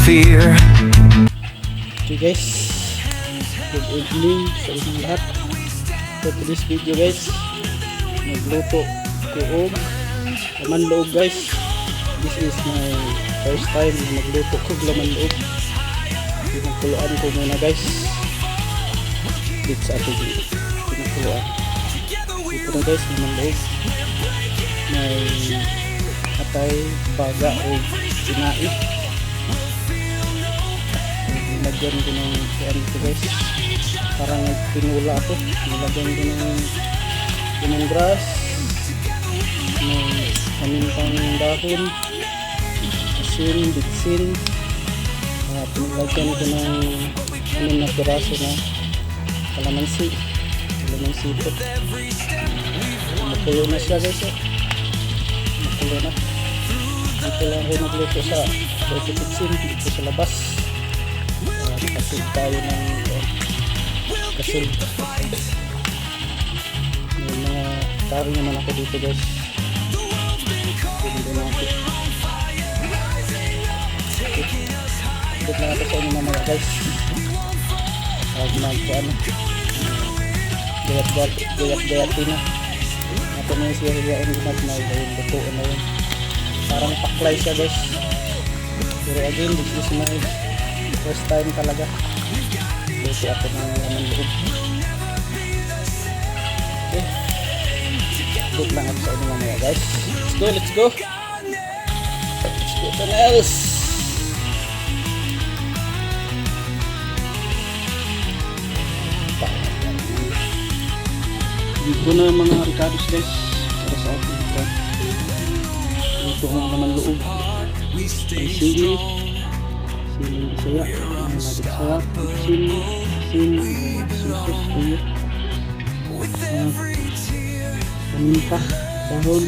fear. Okay guys, good evening sa inyong lahat. For today's video guys, magluto ko og laman loob guys. This is my first time na magluto ko og laman loob. Pinagkuluan ko muna guys dito sa ating pinagkuluan. Ito na guys, laman loob. May atay, baga o sinain. Nilagyan ko ng kuan ito guys, parang pinula ako. Nilagyan ko ng lemongrass, ng pamintang dahon, asin, bitsin, pinilagyan ko ng anim na piraso na kalamansi ito. Makulo na siya guys, makulo na. Dito lang ako nagluto sa kitchen, dito sa labas. Kasil tayo ng kasil. May mga kari naman ako dito guys. Dito na ako. Dito na ako sa inyo mamaya guys. Huwag magpuan. Gayat-gayatin na. Ito na yung siya yung ginagmay. Yung lutuan na yun. Parang paklay siya guys. Pero again, this is my first time talaga. Luto ako ng laman loob. Okay. Good lang ako sa inyo mamaya guys. Let's go. Let's go to else. Dito na mga ricados guys. Para sa ating ito. Luto ng laman loob. Ang sili. Siling Bisaya, Bisaya, susos, tuyo, paminta, dahon,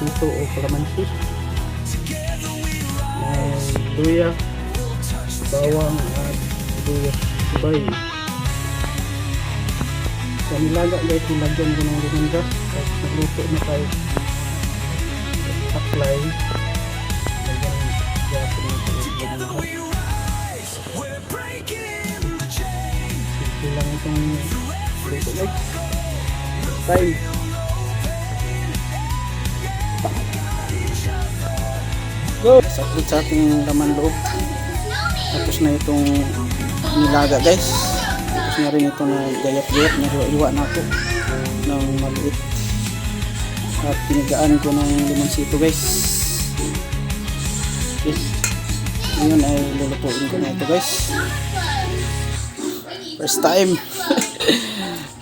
suso o kalamansi, luya, bawang at luya, subay. Sa nilaga guys, nilagyan ko ng lemongrass, tapos nagluto na tayo taklay. Lang itong luto guys. Time. Go! Sakit sa ating laman loob. Tapos na itong nilaga guys. Tapos na rin ito na gayat-gayat. Nariwa na ito ng maliit. At pinigaan ko ng limonsito guys. Okay. Ngayon ay lulutuin ko na ito guys. First time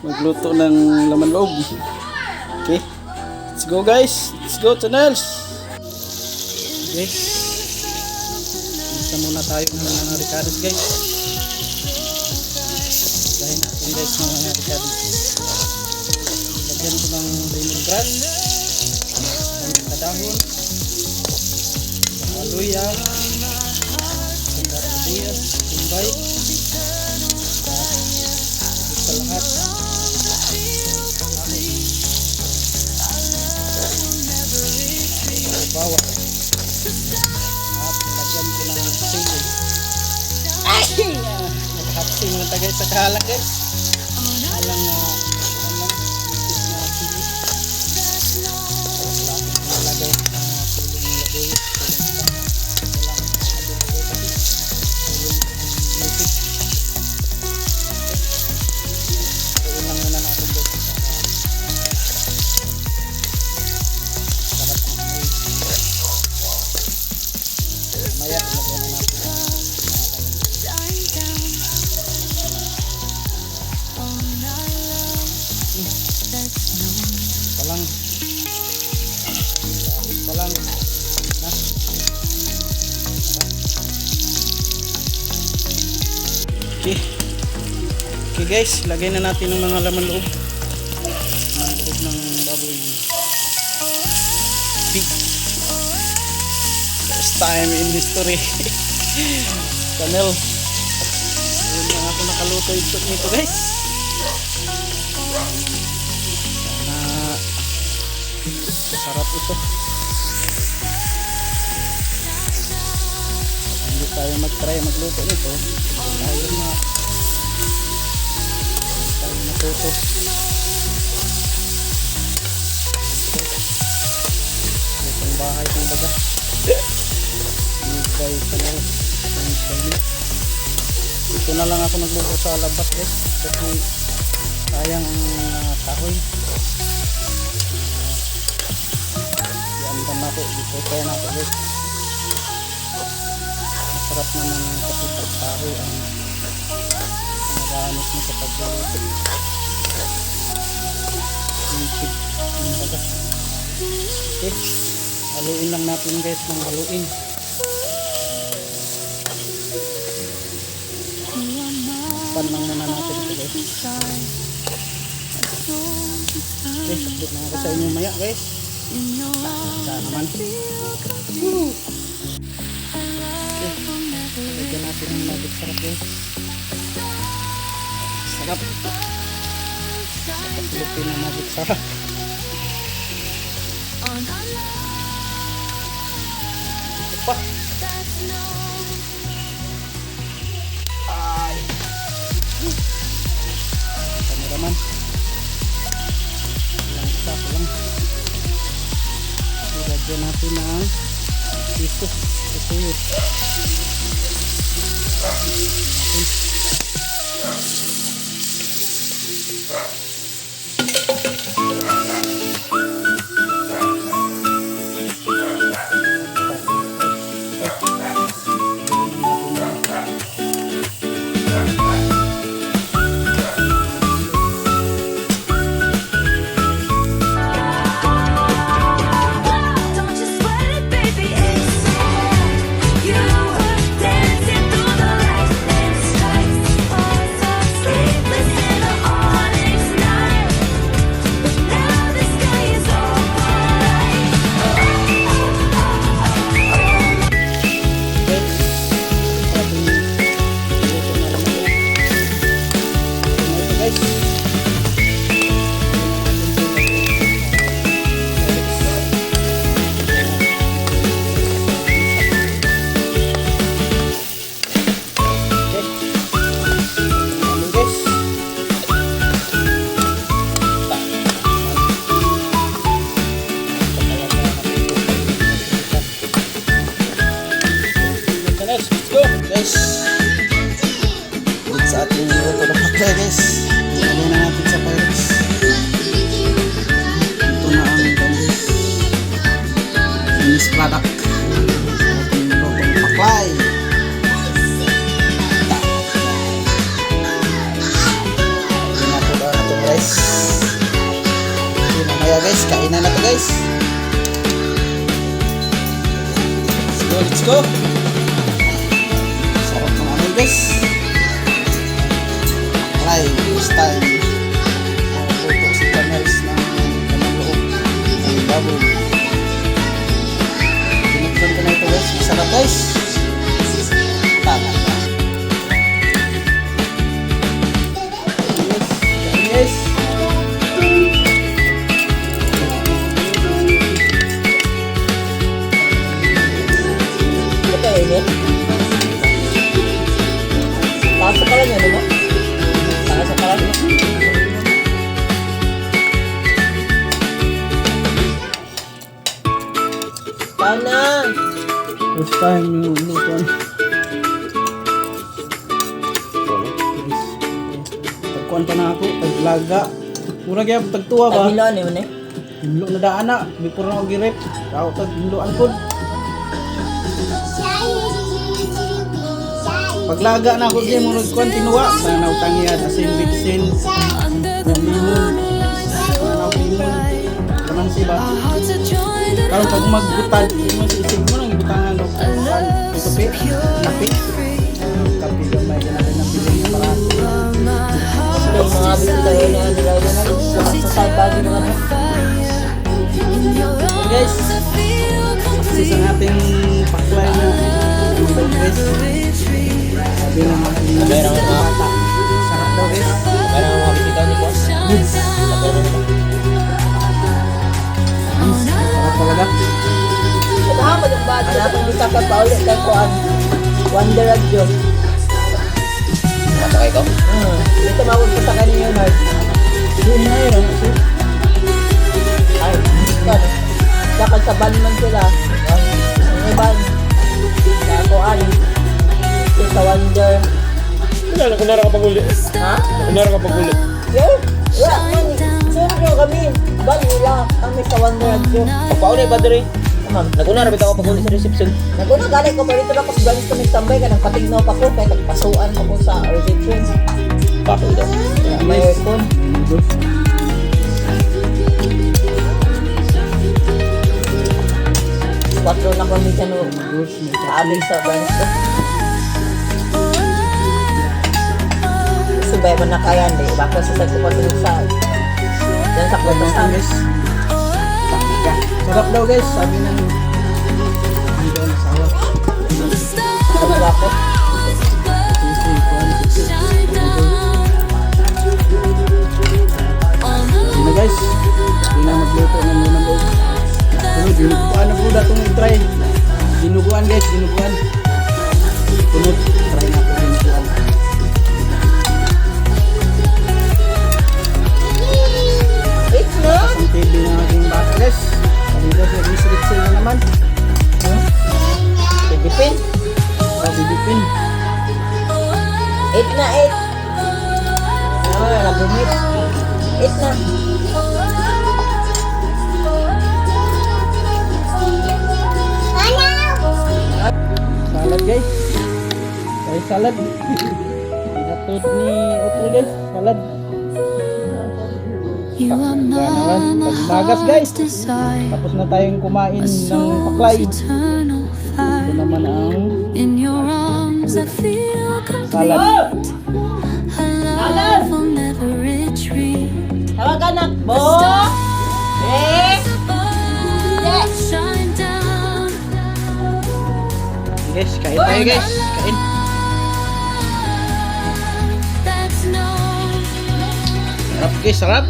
magluto ng laman loob. Okay, let's go guys, let's go to Nels. Okay, isa muna tayo ng mga ricados guys. Dahil natin guys ng mga ricados. Lagyan ko ng lemongrass, kadahon, luya, sibuyas, kumbay, sa lahat bawang at lagyan ko ng sili. Naghatsing na tagay sa kahalang guys. Alam na ipis na sili. Nalagay na siling lagoy. Palang na. Okay. Okay guys, lagay na natin ng mga laman loob. Laman loob ng baboy. Pig. First time in history. Channel. Ayun na ako nakaluto nito guys. Sarap ito. tayo mag-try magluto nito. Tayo natuto. Itong bahay kong baga. Ibay sa laro. Dito na lang ako nagluto sa labas guys. Kasi sayang ang kahoy. Yan ako. Dito tayo na ako guys. Masarap naman kasi pag kahoy ang nagahanap mo sa pagluluto. Sipid ang baga. Okay. Haluin lang natin guys ng haluin. Pan lang muna natin ito guys. Okay, update na ako sa inyo maya guys. Saan naman. Okay. Lagyan natin ng nugget sarap guys. Sarap. Lupin na nugget sarap. Ito pa. Ay. Kameraman. Lang isa ko lang. Ilagyan natin ng piso. Sisuyot. Guys, ulit sa ating luto na paklay guys. Ilagay na natin sa Pyrex. Ito na ang guys finished product ating lutong paklay. Ito na po na ito guys. Ito na kaya guys, kainan na ito guys. Let's go, let's go. Guys, live style tutok si Canels ng kanang loob ng baboy. Pinagpan ko na ito guys, masarap guys. Tama na guys. Ito ini sa pala niya, diba? Sa pala niya. Paano? First time yung lutuan. Tagkuhan pa na ako, taglaga. Murag yung tagtuwa ba? Tagmiloan yun eh. Himlo na daan na, before na ako girip. Kao tagmiloan po. Paglaga na ako dyan, murag kuhan tinuwa. Sana utangyan, asin, bitsin, limon, kanang siba. Kalau pag magbutad, isip mo nang butangan o kapi, kapi gamay, natin ang bilhin na parati. Yung mga bintay na nilagyan na sa side bag naman. Guys, kasi sa ating paklay na guys, sabi na natin bata, sarap daw guys. Kaya mga bisita ni Boss. Goods. Sarap talaga. Ito ha, magandang bata. Anak, kung bisa ka pa ulit kay Kuan. 1 radyo. Masakay ko? Dito mapunta ka niyo, Nard. Yun na yun. Ay, kan. Dakal sa ban man sila. Ang iban. Sa kuan. Sa Wonder. Kunara ka pag-uli. Ha? Kunara ka pag-uli. Yo? Wala man. Sino kami? Ban nila. Kami sa Wonder radyo. Pagpauna ba diri? Ma'am. Naguna ra bitaw ako pag-uli sa reception. Naguna galing ko pa rito na kasi branch kami tambay ka nang patignaw pa ko kaya nagpasuan ako sa reception. Bako daw. May aircon. Quatro na kami sa no. Abig sa branch ko. Subay man na kaya hindi. Bako sa sagkupan sa yan sa kwentasan. Guys. Sarap daw guys. Sabi ng hindi ang sarap. Sa bako. Easy, quantity. Yun na guys. Hindi na magluto ng lunang loob. Dinuguan na po na itong try. Dinuguan guys, dinuguan. Tunod, try na po dinuguan. It's na. Ang TV ng aking bata guys. Kanina sa restriction na naman. Pilipin. Sabi dipin. 8 na 8. Ah, nagumit. 8 na. Salad guys. Ay salad. Pinatod ni Opo guys. Salad. You are naman. my Pagmagas, guys. heart's desire, Tapos na tayong kumain a ng soul's paklay. eternal Ito fire. naman ang In your arms I feel complete. salad. A love will never retreat. Tawagan na. Bo! Eh! Shine down. Guys, kain tayo guys. Kain. That's no. Sarap guys, sarap.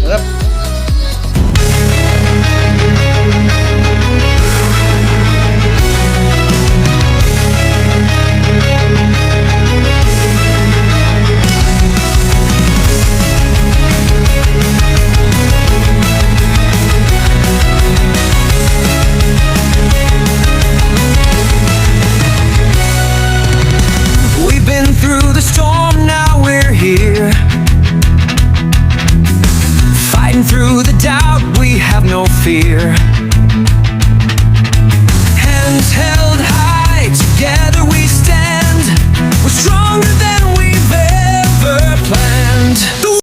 Sarap. We've been through the storm, now we're here. Fighting through the doubt, we have no fear.